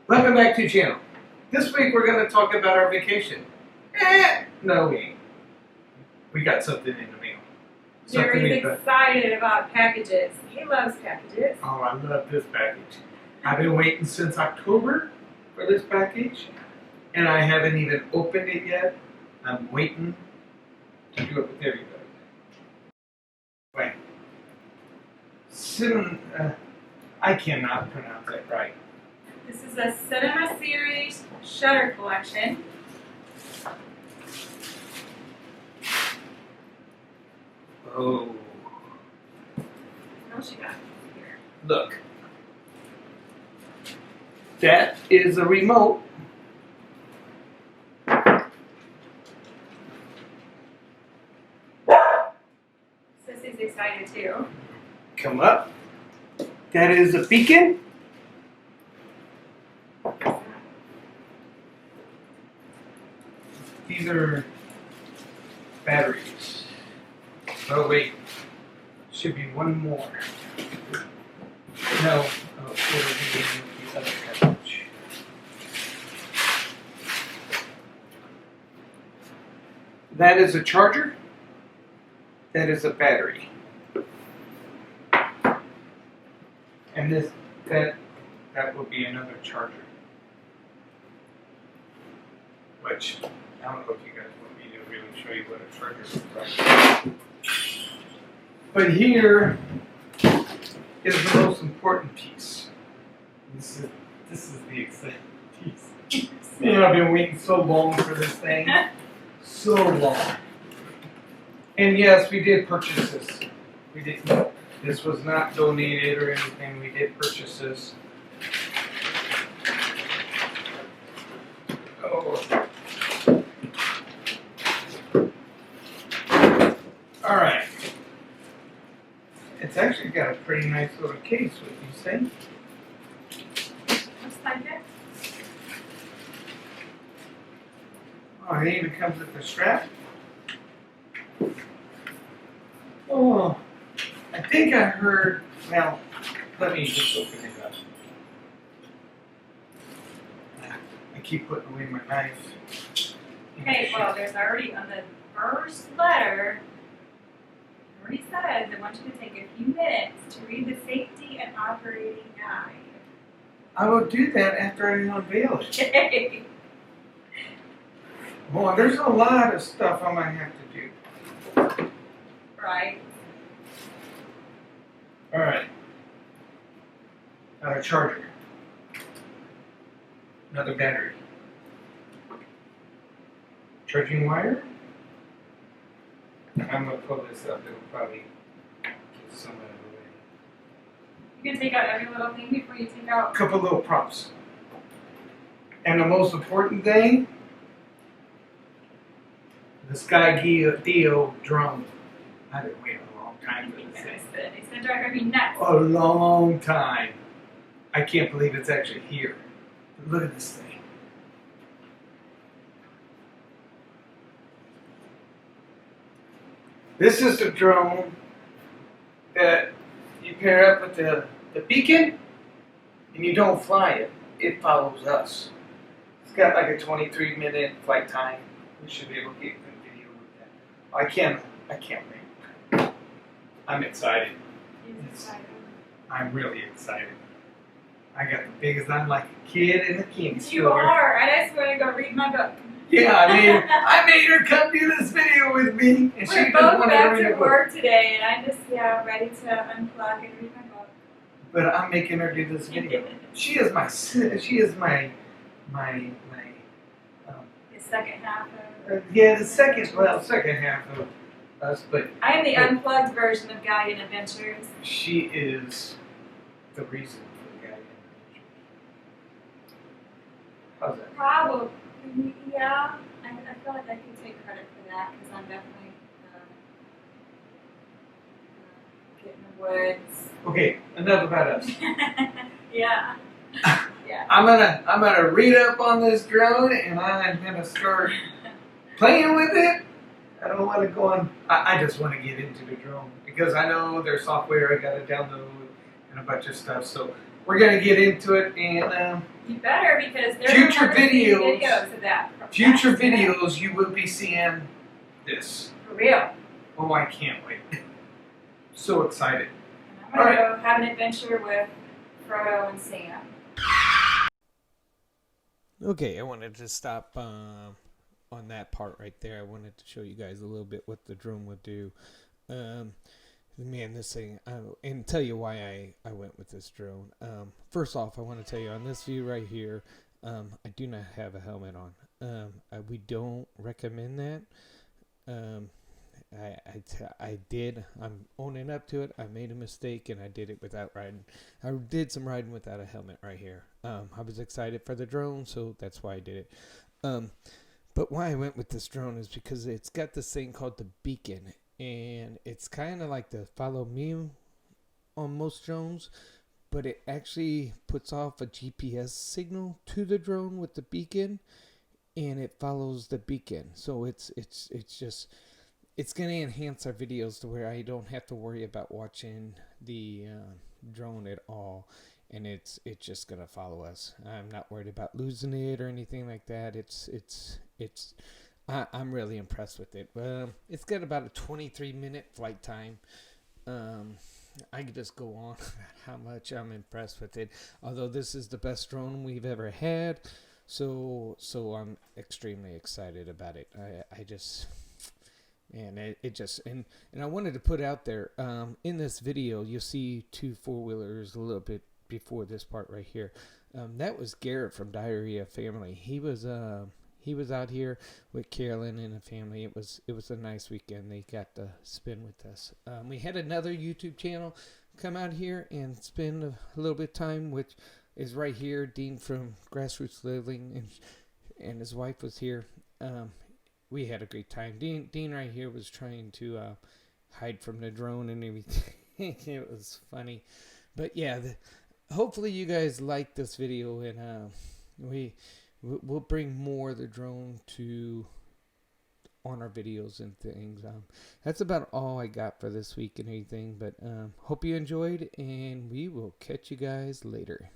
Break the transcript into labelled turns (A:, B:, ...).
A: Welcome back to the channel. This week we're going to talk about our vacation. No we ain't. We got something in the mail.
B: Jerry's excited about packages. He loves packages.
A: Oh, I love this package. I've been waiting since October for this package, and I haven't even opened it yet. I'm waiting to do it with everybody. Wait. I cannot pronounce that right.
B: This is a Cinema Series Shutter Collection.
A: Oh.
B: What else you got here?
A: Look. That is a remote.
B: Sissy's excited too.
A: Come up. That is a beacon. These are batteries. Oh wait, should be one more. No, oh, it'll be in the other package. That is a charger. That is a battery. And that will be another charger. Which I don't know if you guys want me to really show you what a charger looks like. But here is the most important piece. This is the exciting piece. Man, I've been waiting so long for this thing. So long. And yes, we did purchase this. We didn't. This was not donated or anything. We did purchase this. Oh. All right. It's actually got a pretty nice little case, what you say?
B: Looks like it.
A: Oh, it even comes with the strap. Oh, I think I heard, well, let me just open it up. I keep putting away my knife.
B: Okay, well, there's already on the first letter, it already says they want you to take a few minutes to read the safety and operating guide.
A: I will do that after I unveil it.
B: Okay.
A: Well, there's a lot of stuff I might have to do.
B: Right.
A: All right. Another charger. Another battery. Charging wire. I'm going to pull this up. It'll probably get some of it away.
B: You can take out every little thing before you take out.
A: A couple little props. And the most important thing, the Skydio2 drone. I've been waiting a long time for this thing.
B: It's going to drive me nuts.
A: A long time. I can't believe it's actually here. But look at this thing. This is the drone that you pair up with the beacon and you don't fly it. It follows us. It's got like a 23-minute flight time. We should be able to get good video with that. I can't wait. I'm excited.
B: He's excited.
A: I'm really excited. I got the biggest, I'm like a kid in a candy store.
B: You are. I just want to go read my book.
A: Yeah, I made her come do this video with me. And she
B: We're
A: just
B: both
A: wanted to
B: back
A: read
B: to
A: a book.
B: work today, and I'm just, ready to unplug and read my book.
A: But I'm making her do this video. She is my,
B: The second half of...
A: yeah, the second half of us, but
B: I am the unplugged version of Gallion Adventures.
A: she is the reason for the Gallion. How's that?
B: Probably, yeah. I feel like I can take credit for that, because I'm definitely getting the woods.
A: Okay, enough about us.
B: Yeah. Yeah.
A: I'm gonna read up on this drone and I'm gonna start playing with it. I don't want to go on. I just want to get into the drone because I know there's software I gotta download and a bunch of stuff. So we're gonna get into it, and
B: You better, because there's
A: future videos,
B: videos of that.
A: future videos, you will be seeing this.
B: For real.
A: Oh, I can't wait. So excited.
B: And I'm gonna go have an adventure with Frodo and Sam.
C: Okay, I wanted to stop on that part right there. I wanted to show you guys a little bit what the drone would do. Man, this thing, and tell you why I went with this drone. First off, I want to tell you on this view right here, I do not have a helmet on. We don't recommend that. I did. I'm owning up to it. I made a mistake and I did it without riding. I did some riding without a helmet right here. I was excited for the drone, so that's why I did it. But why I went with this drone is because it's got this thing called the beacon, and it's kind of like the follow me on most drones, but it actually puts off a GPS signal to the drone with the beacon, and it follows the beacon. So it's going to enhance our videos to where I don't have to worry about watching the drone at all, and it's just going to follow us. I'm not worried about losing it or anything like that. I'm really impressed with it. It's got about a 23-minute flight time. I could just go on how much I'm impressed with it. Although this is the best drone we've ever had, so I'm extremely excited about it. I just... And and I wanted to put out there, in this video, you'll see 2 4-wheelers a little bit before this part right here. That was Garrett from Diarrhea Family. He was out here with Carolyn and the family. It was a nice weekend. They got to spend with us. We had another YouTube channel come out here and spend a little bit of time, which is right here. Dean from Grassroots Living and his wife was here. We had a great time. Dean right here was trying to hide from the drone and everything. It was funny. But yeah, hopefully you guys like this video, and we'll bring more of the drone on our videos and things. That's about all I got for this week and everything. But hope you enjoyed, and we will catch you guys later.